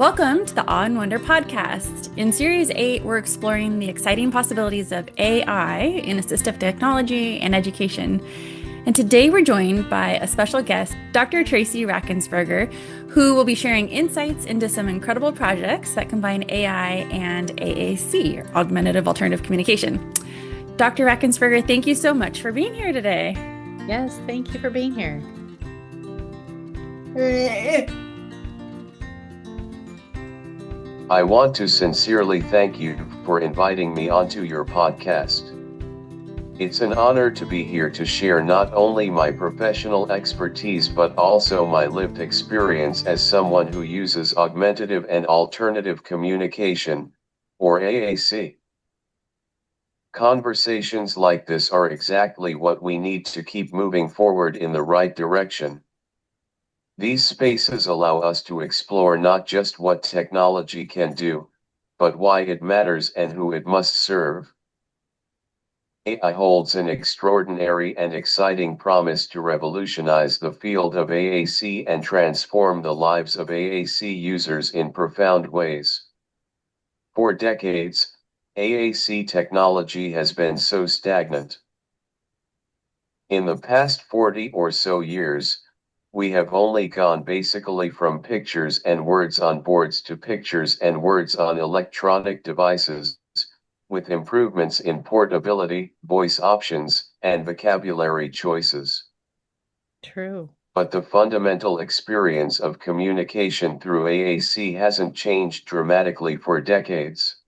Welcome to the Awe and Wonder podcast. In Series 8, we're exploring the exciting possibilities of AI in assistive technology and education. And today we're joined by a special guest, Dr. Tracy Rackensperger, who will be sharing insights into some incredible projects that combine AI and AAC, or Augmentative Alternative Communication. Dr. Rackensperger, thank you so much for being here today. Yes, thank you for being here. I want to sincerely thank you for inviting me onto your podcast. It's an honor to be here to share not only my professional expertise but also my lived experience as someone who uses augmentative and alternative communication, or AAC. Conversations like this are exactly what we need to keep moving forward in the right direction. These spaces allow us to explore not just what technology can do, but why it matters and who it must serve. AI holds an extraordinary and exciting promise to revolutionize the field of AAC and transform the lives of AAC users in profound ways. For decades, AAC technology has been so stagnant. In the past 40 or so years, we have only gone basically from pictures and words on boards to pictures and words on electronic devices, with improvements in portability, voice options, and vocabulary choices. True. But the fundamental experience of communication through AAC hasn't changed dramatically for decades.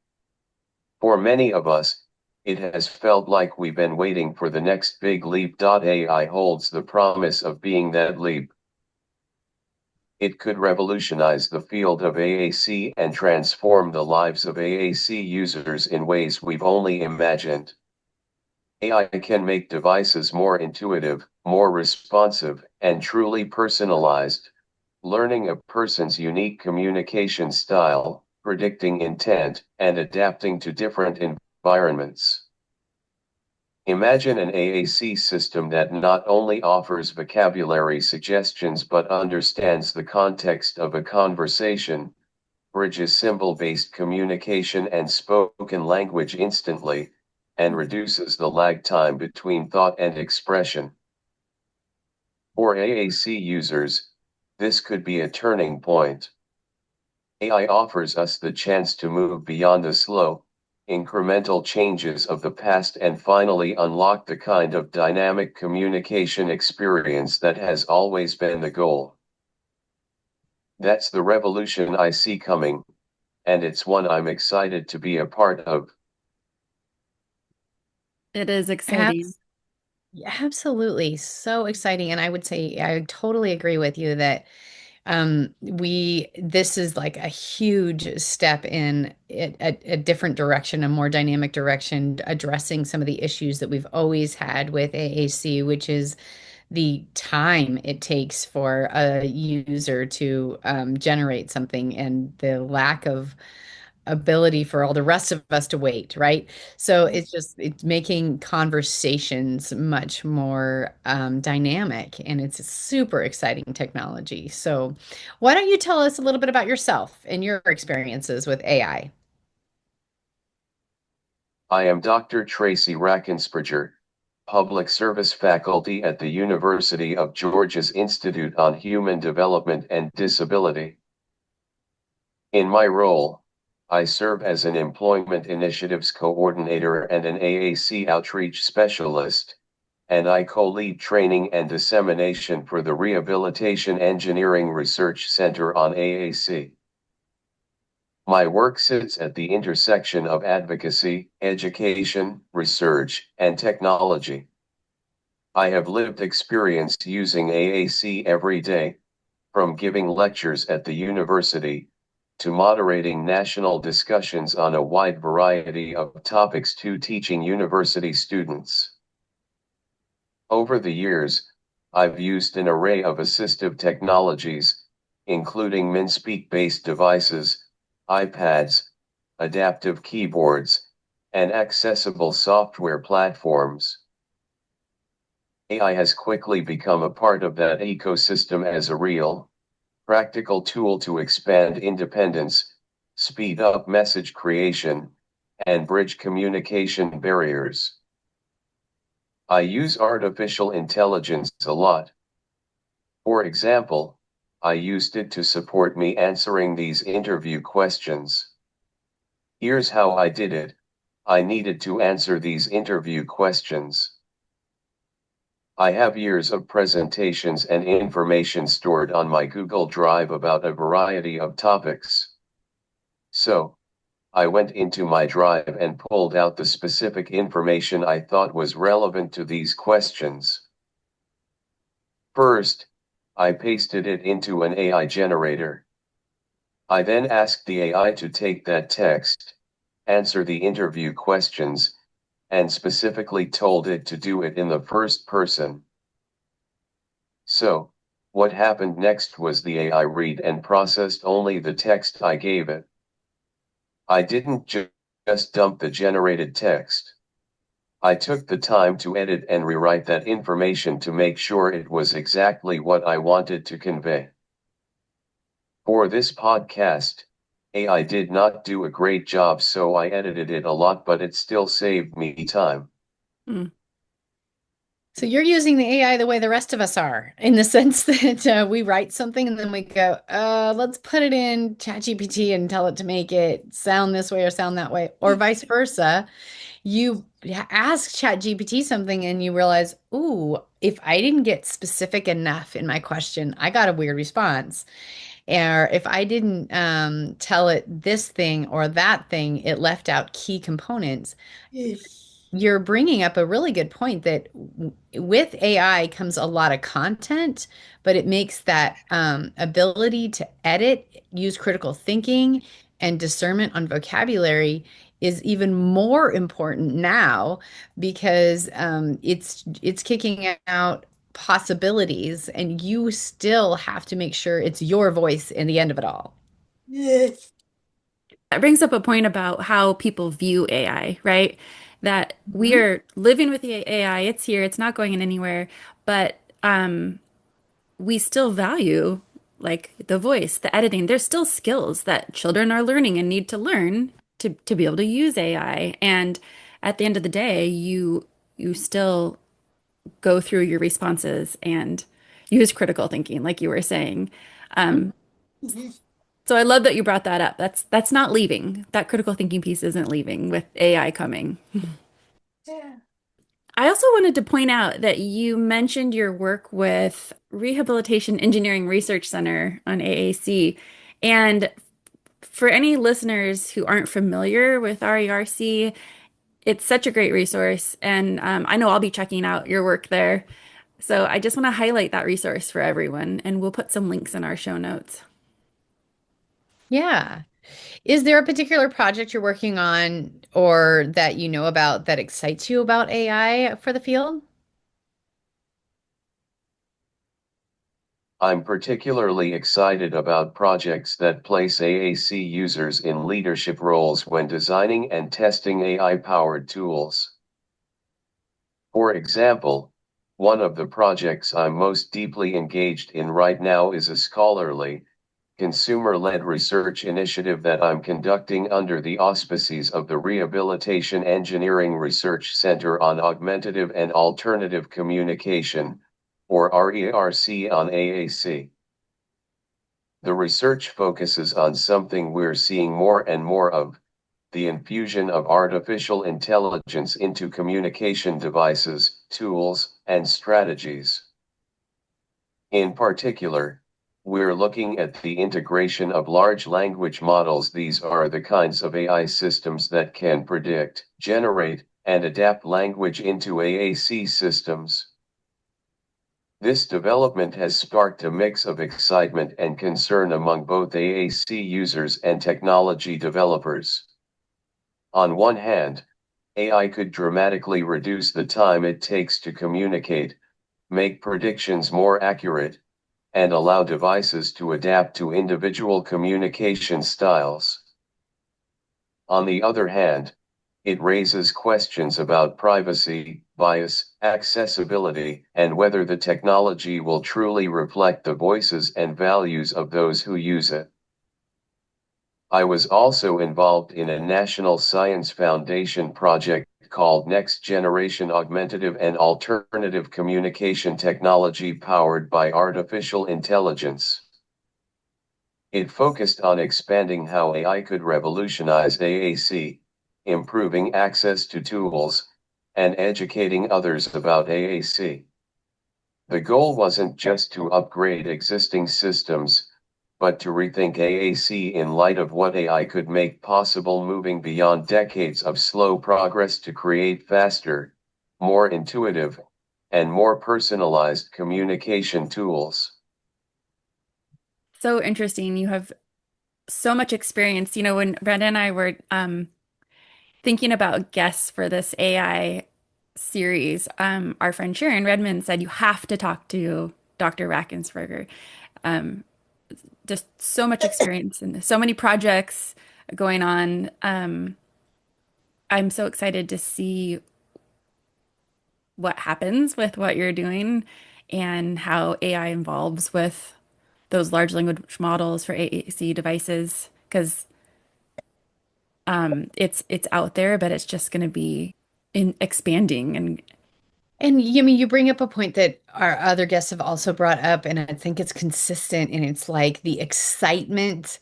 For many of us, it has felt like we've been waiting for the next big leap. AI holds the promise of being that leap. It could revolutionize the field of AAC and transform the lives of AAC users in ways we've only imagined. AI can make devices more intuitive, more responsive, and truly personalized, learning a person's unique communication style, predicting intent, and adapting to different environments. Imagine an AAC system that not only offers vocabulary suggestions but understands the context of a conversation, bridges symbol-based communication and spoken language instantly, and reduces the lag time between thought and expression. For AAC users, this could be a turning point. AI offers us the chance to move beyond the slow, incremental changes of the past and finally unlock the kind of dynamic communication experience that has always been the goal. That's the revolution I see coming, and it's one I'm excited to be a part of. It is exciting. Absolutely. So exciting. And I would say I totally agree with you that this is like a huge step in a different direction, a more dynamic direction, addressing some of the issues that we've always had with AAC, which is the time it takes for a user to generate something and the lack of ability for all the rest of us to wait, right? So it's making conversations much more dynamic, and it's a super exciting technology. So why don't you tell us a little bit about yourself and your experiences with AI? I am Dr. Tracy Rackensperger, Public Service Faculty at the University of Georgia's Institute on Human Development and Disability. In my role, I serve as an Employment Initiatives Coordinator and an AAC Outreach Specialist, and I co-lead training and dissemination for the Rehabilitation Engineering Research Center on AAC. My work sits at the intersection of advocacy, education, research, and technology. I have lived experience using AAC every day, from giving lectures at the university, to moderating national discussions on a wide variety of topics to teaching university students. Over the years, I've used an array of assistive technologies, including MinSpeak-based devices, iPads, adaptive keyboards, and accessible software platforms. AI has quickly become a part of that ecosystem as a real, practical tool to expand independence, speed up message creation, and bridge communication barriers. I use artificial intelligence a lot. For example, I used it to support me answering these interview questions. Here's how I did it. I needed to answer these interview questions. I have years of presentations and information stored on my Google Drive about a variety of topics. So, I went into my drive and pulled out the specific information I thought was relevant to these questions. First, I pasted it into an AI generator. I then asked the AI to take that text, answer the interview questions, and specifically told it to do it in the first person. So, what happened next was the AI read and processed only the text I gave it. I didn't just dump the generated text. I took the time to edit and rewrite that information to make sure it was exactly what I wanted to convey. For this podcast, AI did not do a great job, so I edited it a lot, but it still saved me time. Mm. So you're using the AI the way the rest of us are, in the sense that we write something and then we go, let's put it in ChatGPT and tell it to make it sound this way or sound that way, or vice versa. You ask ChatGPT something and you realize, ooh, if I didn't get specific enough in my question, I got a weird response. Or if I didn't tell it this thing or that thing, it left out key components. You're bringing up a really good point that with AI comes a lot of content, but it makes that ability to edit, use critical thinking, and discernment on vocabulary is even more important now because it's kicking out possibilities, and you still have to make sure it's your voice in the end of it all. That brings up a point about how people view AI, right? That we Mhm. are living with the AI, it's here, it's not going in anywhere, but we still value like the voice, the editing. There's still skills that children are learning and need to learn to be able to use AI. And at the end of the day, you still go through your responses and use critical thinking, like you were saying. Um, so I love that you brought that up. That's not leaving. That critical thinking piece isn't leaving with AI coming. Yeah. I also wanted to point out that you mentioned your work with Rehabilitation Engineering Research Center on AAC. And for any listeners who aren't familiar with RERC, it's such a great resource. And I know I'll be checking out your work there. So I just want to highlight that resource for everyone, and we'll put some links in our show notes. Yeah. Is there a particular project you're working on or that you know about that excites you about AI for the field? I'm particularly excited about projects that place AAC users in leadership roles when designing and testing AI-powered tools. For example, one of the projects I'm most deeply engaged in right now is a scholarly, consumer-led research initiative that I'm conducting under the auspices of the Rehabilitation Engineering Research Center on Augmentative and Alternative Communication, or RERC on AAC. The research focuses on something we're seeing more and more of, the infusion of artificial intelligence into communication devices, tools, and strategies. In particular, we're looking at the integration of large language models. These are the kinds of AI systems that can predict, generate, and adapt language into AAC systems. This development has sparked a mix of excitement and concern among both AAC users and technology developers. On one hand, AI could dramatically reduce the time it takes to communicate, make predictions more accurate, and allow devices to adapt to individual communication styles. On the other hand, it raises questions about privacy, bias, accessibility, and whether the technology will truly reflect the voices and values of those who use it. I was also involved in a National Science Foundation project called Next Generation Augmentative and Alternative Communication Technology Powered by Artificial Intelligence. It focused on expanding how AI could revolutionize AAC, improving access to tools, and educating others about AAC. The goal wasn't just to upgrade existing systems, but to rethink AAC in light of what AI could make possible, moving beyond decades of slow progress to create faster, more intuitive, and more personalized communication tools. So interesting. You have so much experience. You know, when Brenda and I were thinking about guests for this AI series, our friend Sharon Redmond said you have to talk to Dr. Rackensperger. Um, just so much experience and so many projects going on. I'm so excited to see what happens with what you're doing and how AI involves with those large language models for AAC devices because it's out there, but it's just going to be in expanding And Yumi, you bring up a point that our other guests have also brought up, and I think it's consistent, and it's like the excitement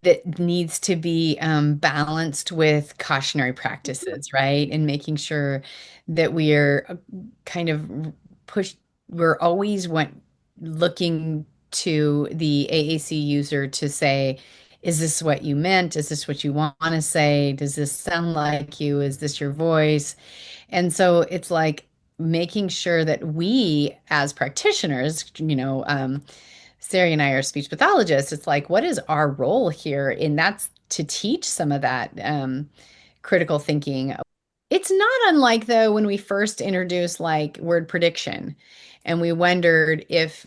that needs to be balanced with cautionary practices, right? And making sure that we are kind of pushed, we're always looking to the AAC user to say, is this what you meant? Is this what you want to say? Does this sound like you? Is this your voice? And so it's like making sure that we, as practitioners, Sari and I are speech pathologists. It's like, what is our role here? And that's to teach some of that critical thinking. It's not unlike, though, when we first introduced like word prediction, and we wondered if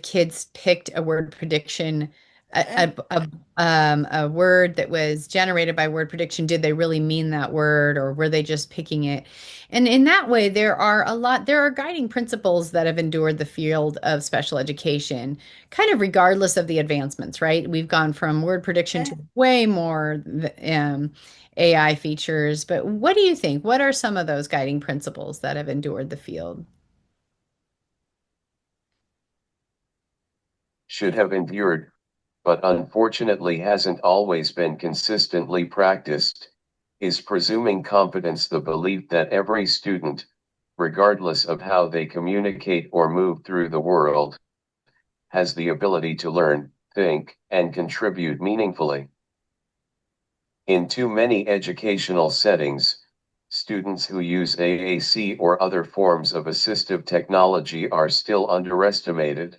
kids picked a word prediction, a word that was generated by word prediction, did they really mean that word, or were they just picking it? And in that way, there are guiding principles that have endured the field of special education, kind of regardless of the advancements, right? We've gone from word prediction to way more AI features. But what do you think? What are some of those guiding principles that have endured the field? Should have endured, but unfortunately hasn't always been consistently practiced, is presuming competence, the belief that every student, regardless of how they communicate or move through the world, has the ability to learn, think, and contribute meaningfully. In too many educational settings, students who use AAC or other forms of assistive technology are still underestimated.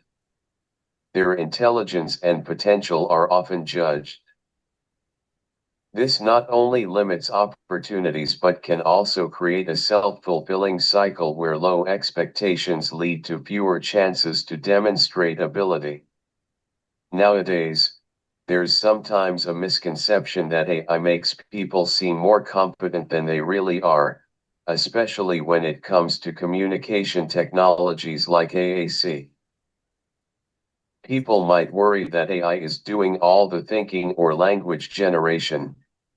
Their intelligence and potential are often judged. This not only limits opportunities but can also create a self-fulfilling cycle where low expectations lead to fewer chances to demonstrate ability. Nowadays, there's sometimes a misconception that AI makes people seem more competent than they really are, especially when it comes to communication technologies like AAC. People might worry that AI is doing all the thinking or language generation,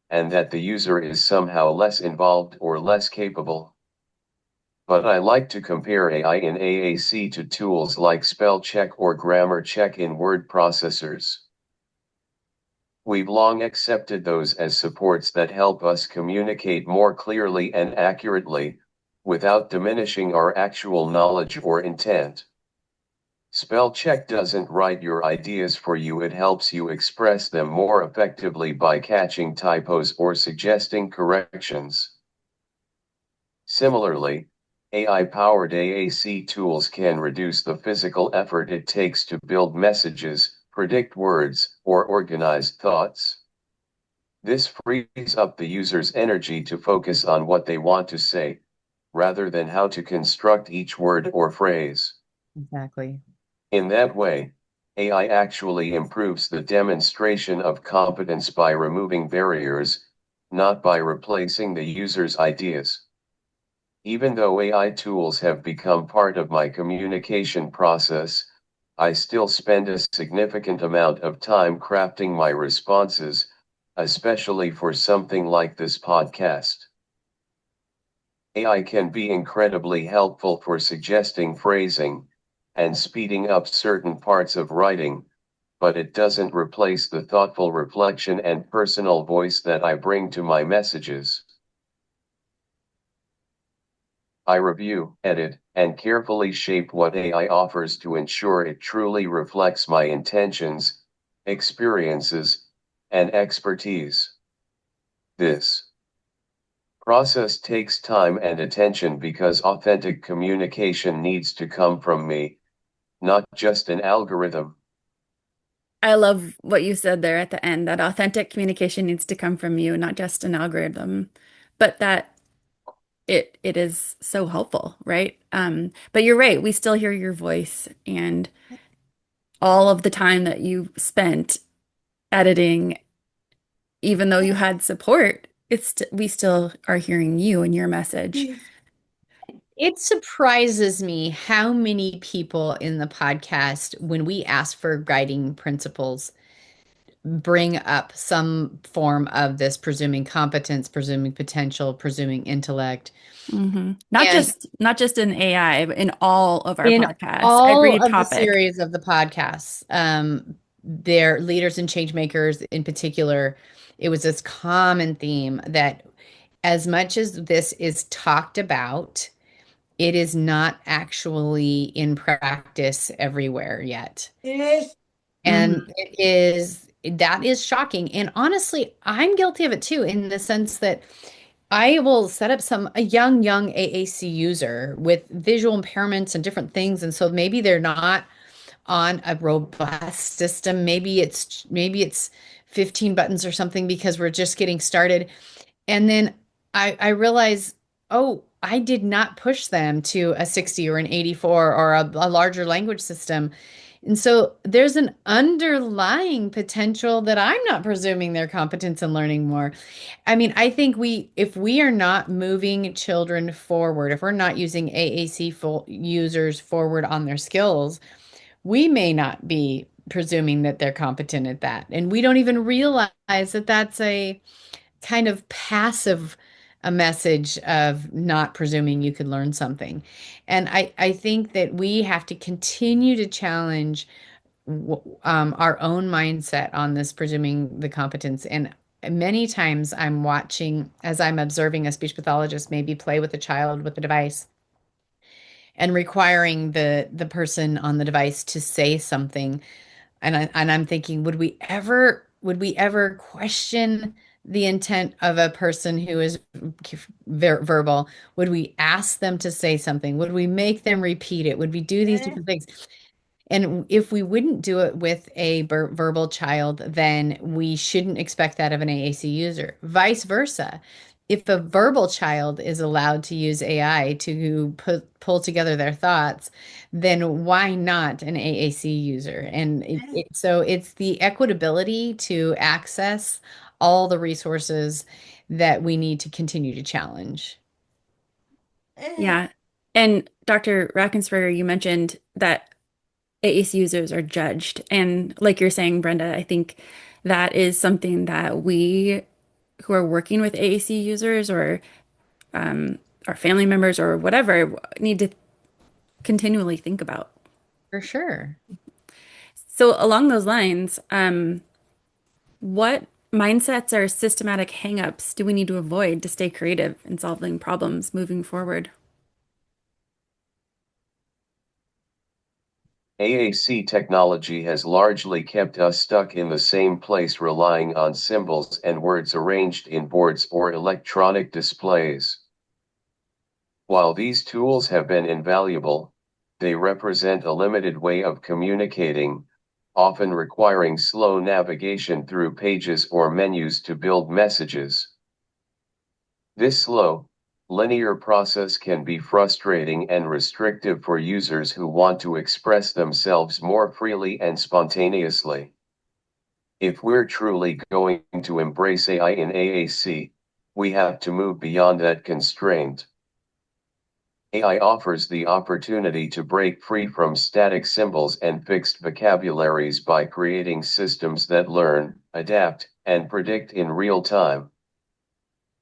and that the user is somehow less involved or less capable. But I like to compare AI in AAC to tools like spell check or grammar check in word processors. We've long accepted those as supports that help us communicate more clearly and accurately, without diminishing our actual knowledge or intent. Spell check doesn't write your ideas for you, it helps you express them more effectively by catching typos or suggesting corrections. Similarly, AI-powered AAC tools can reduce the physical effort it takes to build messages, predict words, or organize thoughts. This frees up the user's energy to focus on what they want to say, rather than how to construct each word or phrase. Exactly. In that way, AI actually improves the demonstration of competence by removing barriers, not by replacing the user's ideas. Even though AI tools have become part of my communication process, I still spend a significant amount of time crafting my responses, especially for something like this podcast. AI can be incredibly helpful for suggesting phrasing and speeding up certain parts of writing, but it doesn't replace the thoughtful reflection and personal voice that I bring to my messages. I review, edit, and carefully shape what AI offers to ensure it truly reflects my intentions, experiences, and expertise. This process takes time and attention because authentic communication needs to come from me, not just an algorithm. I love what you said there at the end, that authentic communication needs to come from you, not just an algorithm, but that it is so helpful, right? But you're right, we still hear your voice and all of the time that you spent editing, even though you had support, we still are hearing you and your message. It surprises me how many people in the podcast, when we ask for guiding principles, bring up some form of this presuming competence, presuming potential, presuming intellect. And Not just in AI, but in all of our in podcasts, all every of the topic. series of the podcasts, their leaders and change makers in particular, it was this common theme that as much as this is talked about, it is not actually in practice everywhere yet. And Mhm. that is shocking. And honestly, I'm guilty of it too, in the sense that I will set up a young AAC user with visual impairments and different things. And so maybe they're not on a robust system. Maybe it's 15 buttons or something because we're just getting started. And then I realize, oh, I did not push them to a 60 or an 84 or a larger language system. And so there's an underlying potential that I'm not presuming their competence in learning more. I mean, I think if we are not moving children forward, if we're not using AAC full users forward on their skills, we may not be presuming that they're competent at that. And we don't even realize that that's a kind of passive a message of not presuming you could learn something. And I think that we have to continue to challenge our own mindset on this presuming the competence. And many times I'm watching, as I'm observing a speech pathologist maybe play with a child with a device and requiring the person on the device to say something. And I'm thinking, would we ever question the intent of a person who is verbal? Would we ask them to say something? Would we make them repeat it? Would we do these different things? And if we wouldn't do it with a verbal child, then we shouldn't expect that of an AAC user. Vice versa. If a verbal child is allowed to use AI to pull together their thoughts, then why not an AAC user? And so it's the equitability to access all the resources that we need to continue to challenge. Yeah. And Dr. Rackensperger, you mentioned that AAC users are judged. And like you're saying, Brenda, I think that is something that we who are working with AAC users or our family members or whatever need to continually think about. For sure. So along those lines, what mindsets or systematic hangups do we need to avoid to stay creative in solving problems moving forward? AAC technology has largely kept us stuck in the same place, relying on symbols and words arranged in boards or electronic displays. While these tools have been invaluable, they represent a limited way of communicating, often requiring slow navigation through pages or menus to build messages. This slow, linear process can be frustrating and restrictive for users who want to express themselves more freely and spontaneously. If we're truly going to embrace AI in AAC, we have to move beyond that constraint. AI offers the opportunity to break free from static symbols and fixed vocabularies by creating systems that learn, adapt, and predict in real time.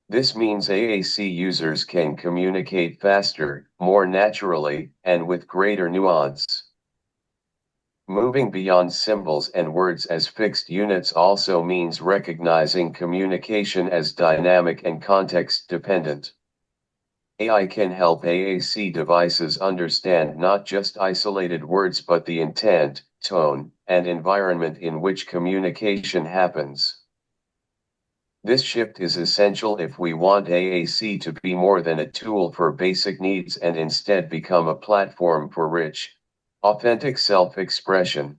This means AAC users can communicate faster, more naturally, and with greater nuance. Moving beyond symbols and words as fixed units also means recognizing communication as dynamic and context-dependent. AI can help AAC devices understand not just isolated words but the intent, tone, and environment in which communication happens. This shift is essential if we want AAC to be more than a tool for basic needs and instead become a platform for rich, authentic self-expression.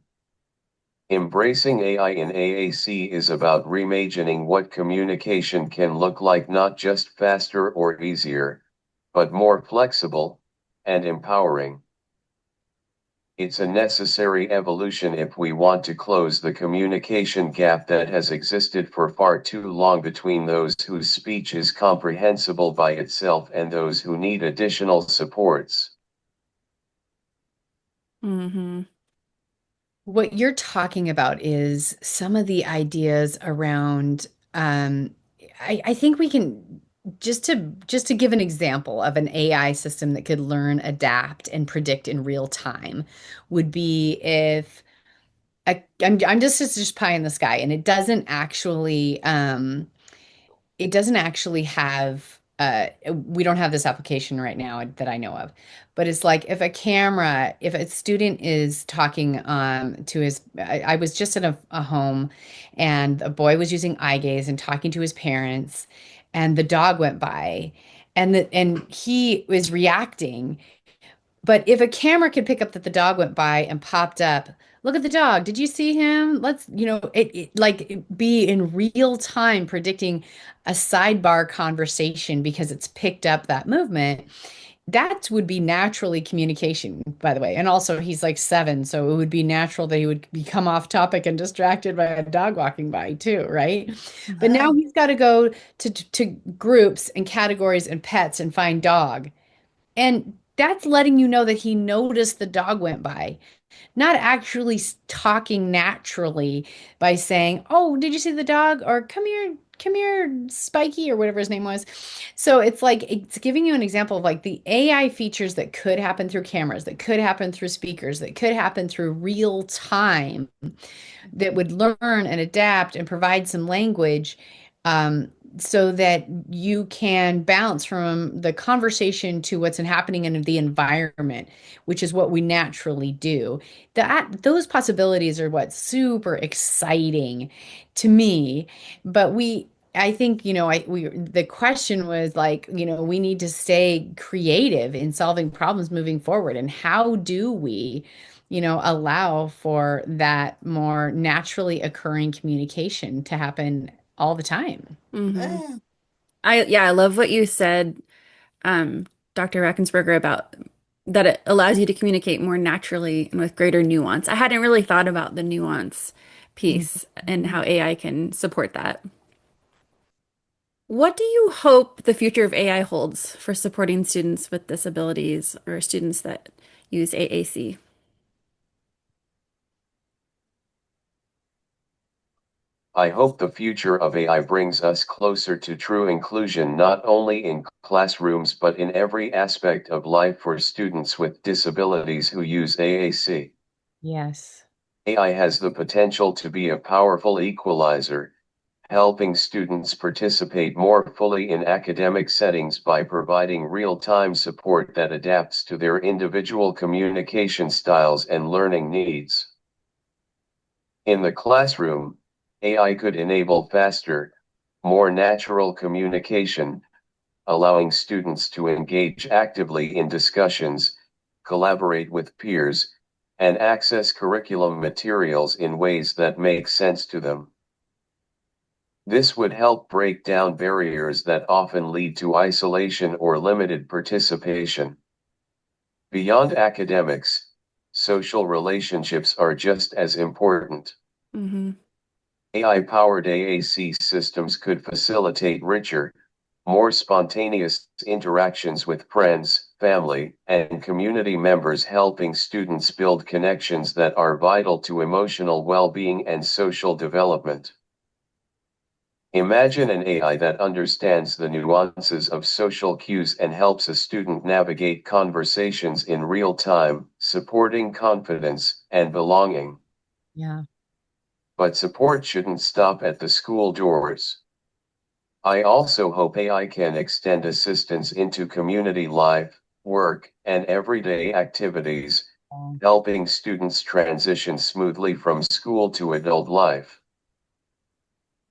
Embracing AI in AAC is about reimagining what communication can look like, not just faster or easier, but more flexible and empowering. It's a necessary evolution if we want to close the communication gap that has existed for far too long between those whose speech is comprehensible by itself and those who need additional supports. Mm-hmm. What you're talking about is some of the ideas around, I think we can just to give an example of an AI system that could learn, adapt, and predict in real time would be if I'm just pie in the sky, and it doesn't actually have we don't have this application right now that I know of, but it's like if a student is talking to his I was just in a home, and a boy was using eye gaze and talking to his parents, and the dog went by, and he was reacting. But if a camera could pick up that the dog went by and popped up, look at the dog. Did you see him? Let's, be in real time predicting a sidebar conversation because it's picked up that movement. That would be naturally communication, by the way. And also, he's like 7, so it would be natural that he would become off topic and distracted by a dog walking by, too, right? But now he's got to go to groups and categories and pets and find dog. And that's letting you know that he noticed the dog went by, not actually talking naturally by saying, "Oh, did you see the dog?" or come here, Spiky," or whatever his name was. So it's like it's giving you an example of like the AI features that could happen through cameras, that could happen through speakers, that could happen through real time, that would learn and adapt and provide some language, so that you can bounce from the conversation to what's happening in the environment, which is what we naturally do. Those possibilities are what's super exciting to me. But I think, the question was like, we need to stay creative in solving problems moving forward. And how do we, allow for that more naturally occurring communication to happen all the time? Mm-hmm. I love what you said, Dr. Rackensperger, about that it allows you to communicate more naturally and with greater nuance. I hadn't really thought about the nuance piece and how AI can support that. What do you hope the future of AI holds for supporting students with disabilities or students that use AAC? I hope the future of AI brings us closer to true inclusion not only in classrooms but in every aspect of life for students with disabilities who use AAC. Yes. AI has the potential to be a powerful equalizer, helping students participate more fully in academic settings by providing real-time support that adapts to their individual communication styles and learning needs. In the classroom, AI could enable faster, more natural communication, allowing students to engage actively in discussions, collaborate with peers, and access curriculum materials in ways that make sense to them. This would help break down barriers that often lead to isolation or limited participation. Beyond academics, social relationships are just as important. Mm-hmm. AI-powered AAC systems could facilitate richer, more spontaneous interactions with friends, family, and community members, helping students build connections that are vital to emotional well-being and social development. Imagine an AI that understands the nuances of social cues and helps a student navigate conversations in real time, supporting confidence and belonging. Yeah. But support shouldn't stop at the school doors. I also hope AI can extend assistance into community life, work, and everyday activities, helping students transition smoothly from school to adult life.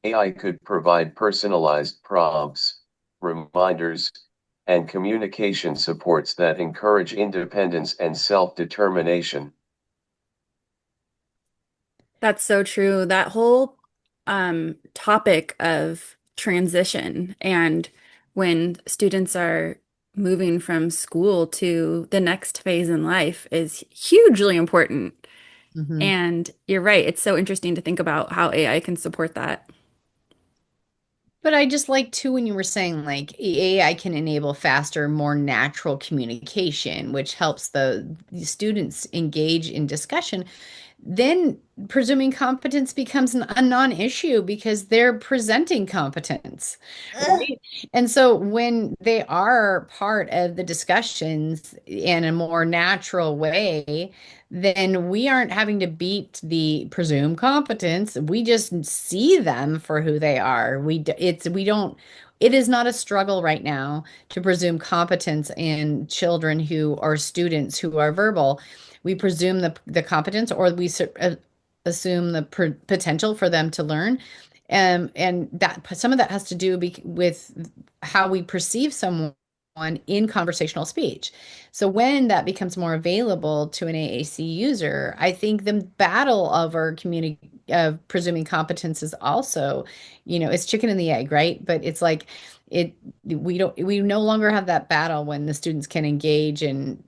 AI could provide personalized prompts, reminders, and communication supports that encourage independence and self-determination. That's so true. That whole topic of transition and when students are moving from school to the next phase in life is hugely important. Mhm. And you're right. It's so interesting to think about how AI can support that. But I just like too when you were saying like AI can enable faster, more natural communication, which helps the students engage in discussion. Then presuming competence becomes a non-issue because they're presenting competence, right? And so when they are part of the discussions in a more natural way, then we aren't having to beat the presumed competence. We just see them for who they are. We don't, it is not a struggle right now to presume competence in children who are students who are verbal. We presume the competence, or we assume the potential for them to learn. And that some of that has to do with how we perceive someone in conversational speech. So when that becomes more available to an AAC user, I think the battle over of presuming competence is also, it's chicken and the egg, right? But it's like it we no longer have that battle when the students can engage in,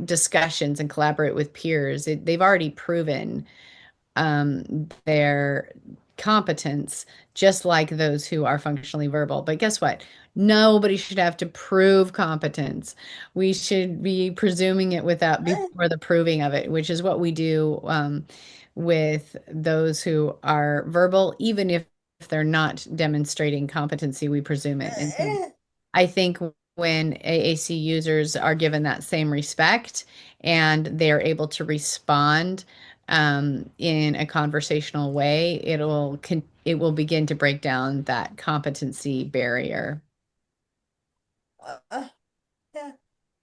discussions and collaborate with peers. They've already proven their competence, just like those who are functionally verbal. But guess what? Nobody should have to prove competence. We should be presuming it without before the proving of it, which is what we do with those who are verbal, even if they're not demonstrating competency, we presume it. And so I think when AAC users are given that same respect and they're able to respond in a conversational way, it will begin to break down that competency barrier.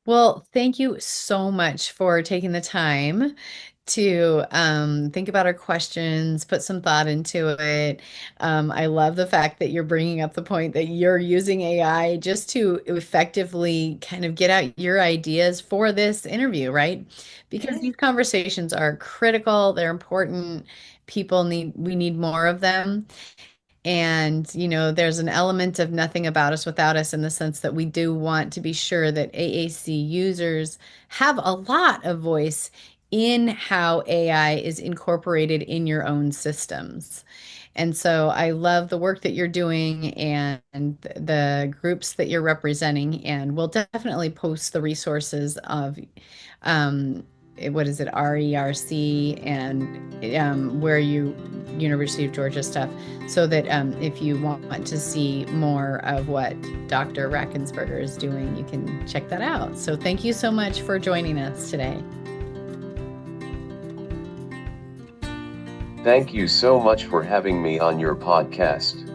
Well, thank you so much for taking the time to think about our questions, put some thought into it. I love the fact that you're bringing up the point that you're using AI just to effectively kind of get out your ideas for this interview, right? Because these conversations are critical, they're important. We need more of them. And, there's an element of nothing about us without us in the sense that we do want to be sure that AAC users have a lot of voice in how AI is incorporated in your own systems. And so I love the work that you're doing and the groups that you're representing. And we'll definitely post the resources of what is it, RERC, and where you University of Georgia stuff, so that if you want to see more of what Dr. Rackensperger is doing, you can check that out. So thank you so much for joining us today. Thank you so much for having me on your podcast.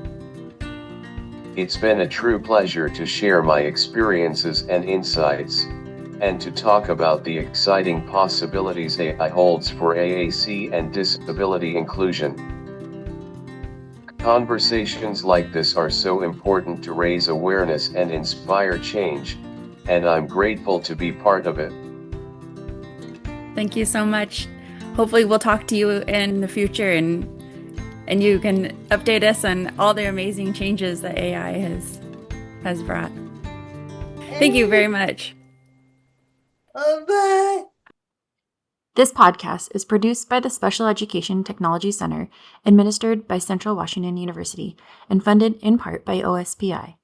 It's been a true pleasure to share my experiences and insights, and to talk about the exciting possibilities AI holds for AAC and disability inclusion. Conversations like this are so important to raise awareness and inspire change, and I'm grateful to be part of it. Thank you so much. Hopefully we'll talk to you in the future and you can update us on all the amazing changes that AI has brought. Thank you very much. Bye. This podcast is produced by the Special Education Technology Center, administered by Central Washington University, and funded in part by OSPI.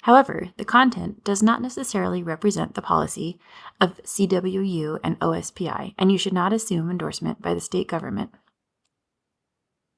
However, the content does not necessarily represent the policy of CWU and OSPI, and you should not assume endorsement by the state government.